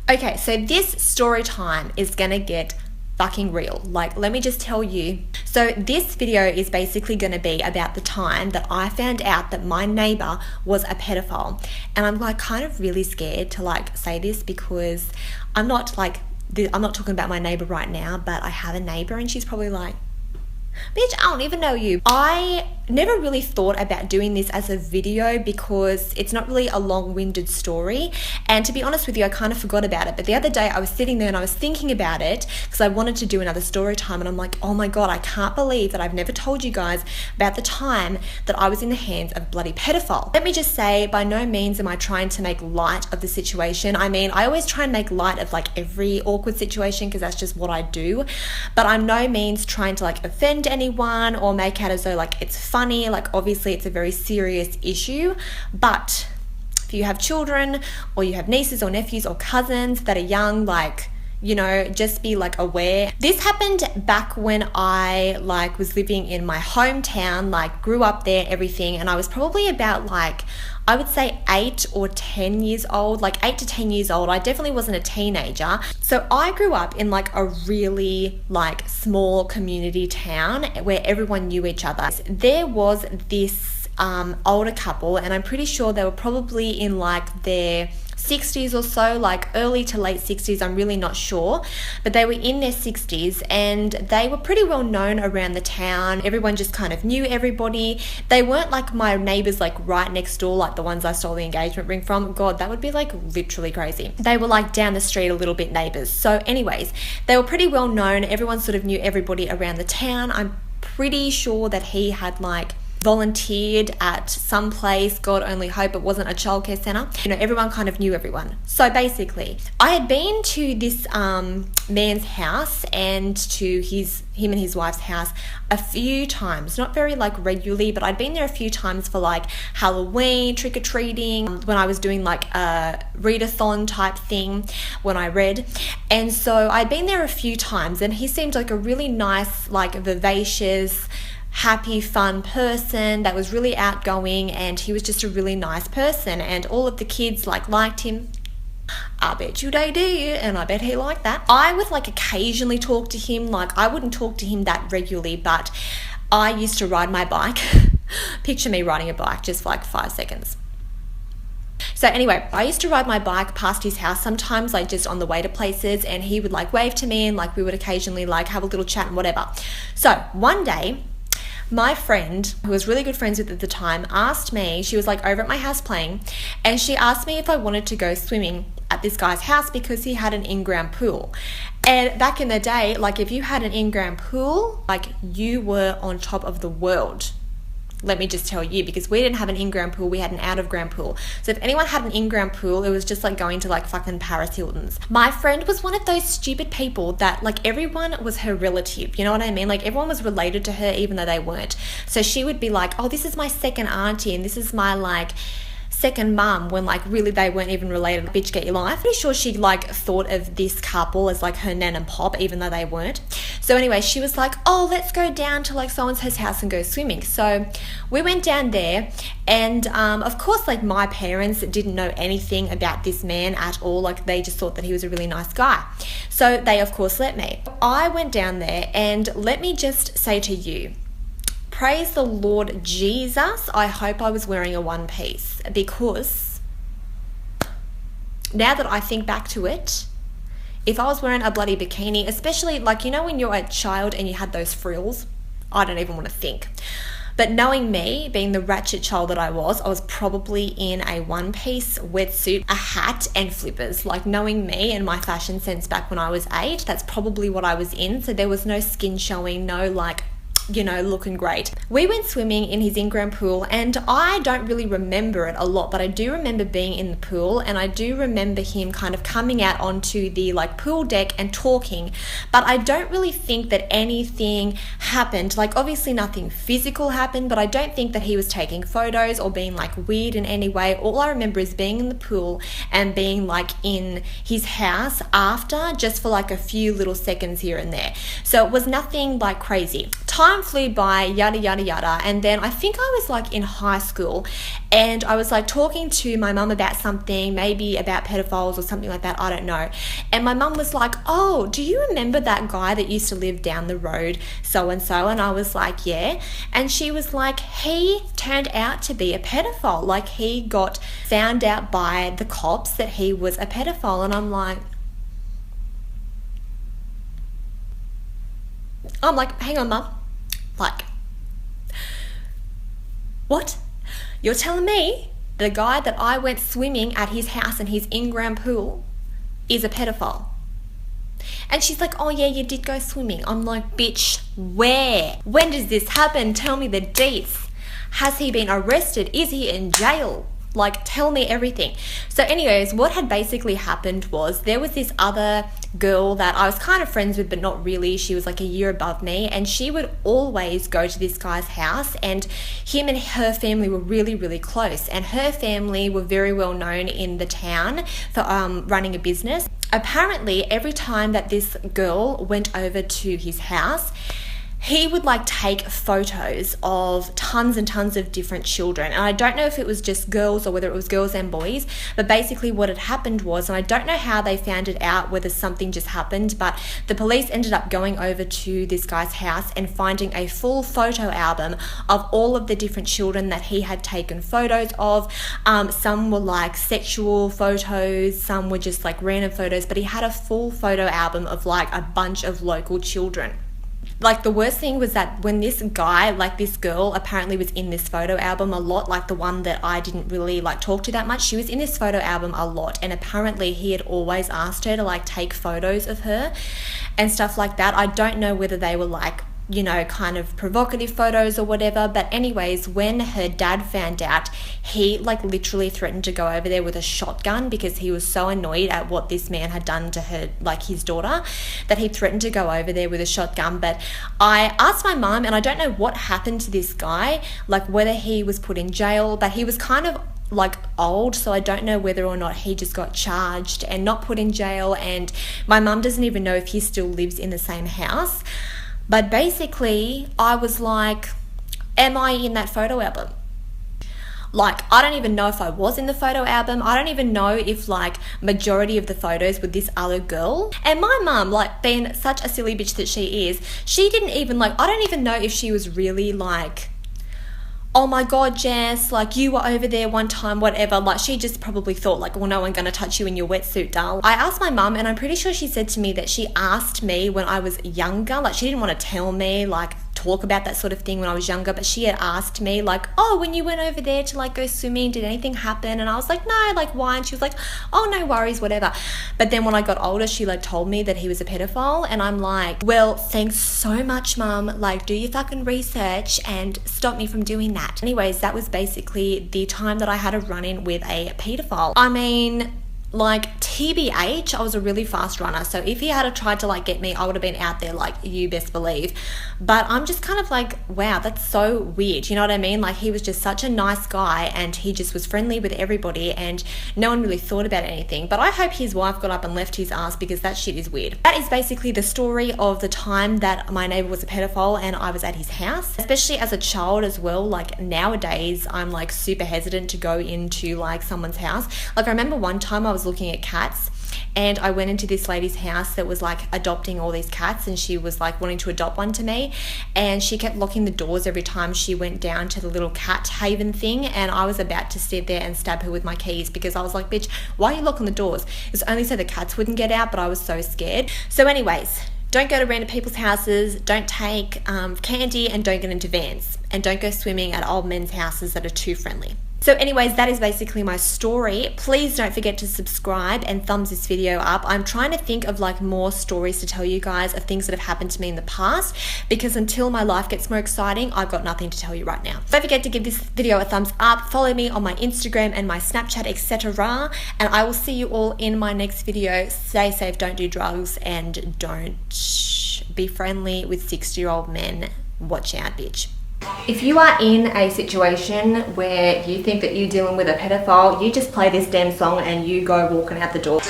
Okay, so this story time is gonna get fucking real. Like, let me just tell you. So this video is basically going to be about the time that I found out that my neighbor was a pedophile. And I'm like kind of really scared to like say this because I'm not talking about my neighbor right now, but I have a neighbor and she's probably like, bitch, I don't even know you. I never really thought about doing this as a video because it's not really a long-winded story, and to be honest with you, I kind of forgot about it. But the other day I was sitting there and I was thinking about it because I wanted to do another story time, and I'm like, oh my god, I can't believe that I've never told you guys about the time that I was in the hands of a bloody pedophile. Let me just say, by no means am I trying to make light of the situation. I mean, I always try and make light of like every awkward situation because that's just what I do, but I'm no means trying to like offend anyone or make out as though like it's funny. Like, obviously it's a very serious issue, but if you have children or you have nieces or nephews or cousins that are young, like, you know, just be like aware. This happened back when I like was living in my hometown, like grew up there, everything, and I was probably about like, I would say 8 or 10 years old, like 8 to 10 years old. I definitely wasn't a teenager. So I grew up in like a really like small community town where everyone knew each other. There was this older couple, and I'm pretty sure they were probably in like their 60s or so, like early to late 60s, I'm really not sure, but they were in their 60s and they were pretty well known around the town. Everyone just kind of knew everybody. They weren't like my neighbors like right next door, like the ones I stole the engagement ring from. God, that would be like literally crazy. They were like down the street a little bit neighbors. So anyways, they were pretty well known. Everyone sort of knew everybody around the town. I'm pretty sure that he had like volunteered at some place, God only hope it wasn't a childcare centre. You know, everyone kind of knew everyone. So basically, I had been to this man's house and to him and his wife's house a few times, not very like regularly, but I'd been there a few times for like Halloween, trick-or-treating, when I was doing like a readathon type thing when I read. And so I'd been there a few times and he seemed like a really nice, like vivacious, happy, fun person that was really outgoing, and he was just a really nice person, and all of the kids like liked him. I bet you they did, and I bet he liked that. I would like occasionally talk to him. Like, I wouldn't talk to him that regularly, but I used to ride my bike. Picture me riding a bike just for like 5 seconds. So anyway, I used to ride my bike past his house sometimes, like just on the way to places, and he would like wave to me, and like we would occasionally like have a little chat and whatever. So one day, my friend, who was really good friends with at the time, asked me, she was like over at my house playing, and she asked me if I wanted to go swimming at this guy's house because he had an in-ground pool. And back in the day, like if you had an in-ground pool, like you were on top of the world. Let me just tell you, because we didn't have an in-ground pool, we had an out-of-ground pool. So if anyone had an in-ground pool, it was just like going to like fucking Paris Hilton's. My friend was one of those stupid people that like everyone was her relative, you know what I mean? Like everyone was related to her even though they weren't. So she would be like, oh, this is my second auntie and this is my like second mum, when like really they weren't even related. Bitch, get your life. Pretty sure she like thought of this couple as like her nan and pop even though they weren't. So anyway, she was like, oh, let's go down to like so-and-so's house and go swimming. So we went down there, and of course like my parents didn't know anything about this man at all. Like they just thought that he was a really nice guy. So they of course let me. I went down there, and let me just say to you, praise the Lord Jesus, I hope I was wearing a one piece, because now that I think back to it, if I was wearing a bloody bikini, especially like, you know, when you're a child and you had those frills, I don't even want to think. But knowing me, being the ratchet child that I was probably in a one-piece wetsuit, a hat and flippers. Like knowing me and my fashion sense back when I was 8, that's probably what I was in. So there was no skin showing, no like, you know, looking great. We went swimming in his in-ground pool, and I don't really remember it a lot, but I do remember being in the pool, and I do remember him kind of coming out onto the like pool deck and talking, but I don't really think that anything happened. Like obviously nothing physical happened, but I don't think that he was taking photos or being like weird in any way. All I remember is being in the pool and being like in his house after, just for like a few little seconds here and there. So it was nothing like crazy. time flew by, yada, yada, yada. And then I think I was like in high school and I was like talking to my mum about something, maybe about pedophiles or something like that, I don't know. And my mum was like, oh, do you remember that guy that used to live down the road, so-and-so? And I was like, yeah. And she was like, he turned out to be a pedophile. Like, he got found out by the cops that he was a pedophile. And I'm like, hang on, Mum. Like, what? You're telling me the guy that I went swimming at his house in his in-ground pool is a pedophile? And she's like, oh yeah, you did go swimming. I'm like, bitch, where? When does this happen? Tell me the deets. Has he been arrested? Is he in jail? Like, tell me everything. So anyways, what had basically happened was there was this other girl that I was kind of friends with, but not really. She was like a year above me, and she would always go to this guy's house, and him and her family were really, really close. And her family were very well known in the town for running a business. Apparently, every time that this girl went over to his house, he would like take photos of tons and tons of different children. And I don't know if it was just girls or whether it was girls and boys, but basically what had happened was, and I don't know how they found it out, whether something just happened, but the police ended up going over to this guy's house and finding a full photo album of all of the different children that he had taken photos of. Some were like sexual photos, some were just like random photos, but he had a full photo album of like a bunch of local children. Like, the worst thing was that when this guy, like this girl, apparently was in this photo album a lot, like the one that I didn't really like talk to that much, she was in this photo album a lot, and apparently he had always asked her to like take photos of her and stuff like that. I don't know whether they were like, you know, kind of provocative photos or whatever, but anyways, when her dad found out, he like literally threatened to go over there with a shotgun because he was so annoyed at what this man had done to her, like his daughter, that he threatened to go over there with a shotgun. But I asked my mum, and I don't know what happened to this guy, like whether he was put in jail, but he was kind of like old, so I don't know whether or not he just got charged and not put in jail, and my mum doesn't even know if he still lives in the same house. But basically, I was like, am I in that photo album? Like, I don't even know if I was in the photo album. I don't even know if like majority of the photos were this other girl. And my mum, like being such a silly bitch that she is, she didn't even like, I don't even know if she was really like, oh my God, Jess, like you were over there one time, whatever. Like, she just probably thought like, well, no one's gonna touch you in your wetsuit, darling. I asked my mum, and I'm pretty sure she said to me that she asked me when I was younger, like she didn't want to tell me, like talk about that sort of thing when I was younger, but she had asked me like, oh, when you went over there to like go swimming, did anything happen? And I was like, no, like why? And she was like, oh, no worries, whatever. But then when I got older, she like told me that he was a pedophile, and I'm like, well, thanks so much, Mum, like do your fucking research and stop me from doing that. Anyways, that was basically the time that I had a run-in with a pedophile. I mean, like TBH, I was a really fast runner, so if he had tried to like get me, I would have been out there like you best believe. But I'm just kind of like, wow, that's so weird, you know what I mean? Like, he was just such a nice guy, and he just was friendly with everybody, and no one really thought about anything. But I hope his wife got up and left his ass, because that shit is weird. That is basically the story of the time that my neighbor was a pedophile and I was at his house, especially as a child as well. Like, nowadays I'm like super hesitant to go into like someone's house. Like, I remember one time I was looking at cats, and I went into this lady's house that was like adopting all these cats, and she was like wanting to adopt one to me, and she kept locking the doors every time she went down to the little cat haven thing, and I was about to sit there and stab her with my keys, because I was like, bitch, why are you locking the doors? It's only so the cats wouldn't get out, but I was so scared. So anyways, don't go to random people's houses, don't take candy, and don't get into vans, and don't go swimming at old men's houses that are too friendly. So anyways, that is basically my story. Please don't forget to subscribe and thumbs this video up. I'm trying to think of like more stories to tell you guys of things that have happened to me in the past, because until my life gets more exciting, I've got nothing to tell you right now. Don't forget to give this video a thumbs up, follow me on my Instagram and my Snapchat, etc. And I will see you all in my next video. Stay safe, don't do drugs, and don't be friendly with 60-year-old men. Watch out, bitch. If you are in a situation where you think that you're dealing with a pedophile, you just play this damn song and you go walking out the door.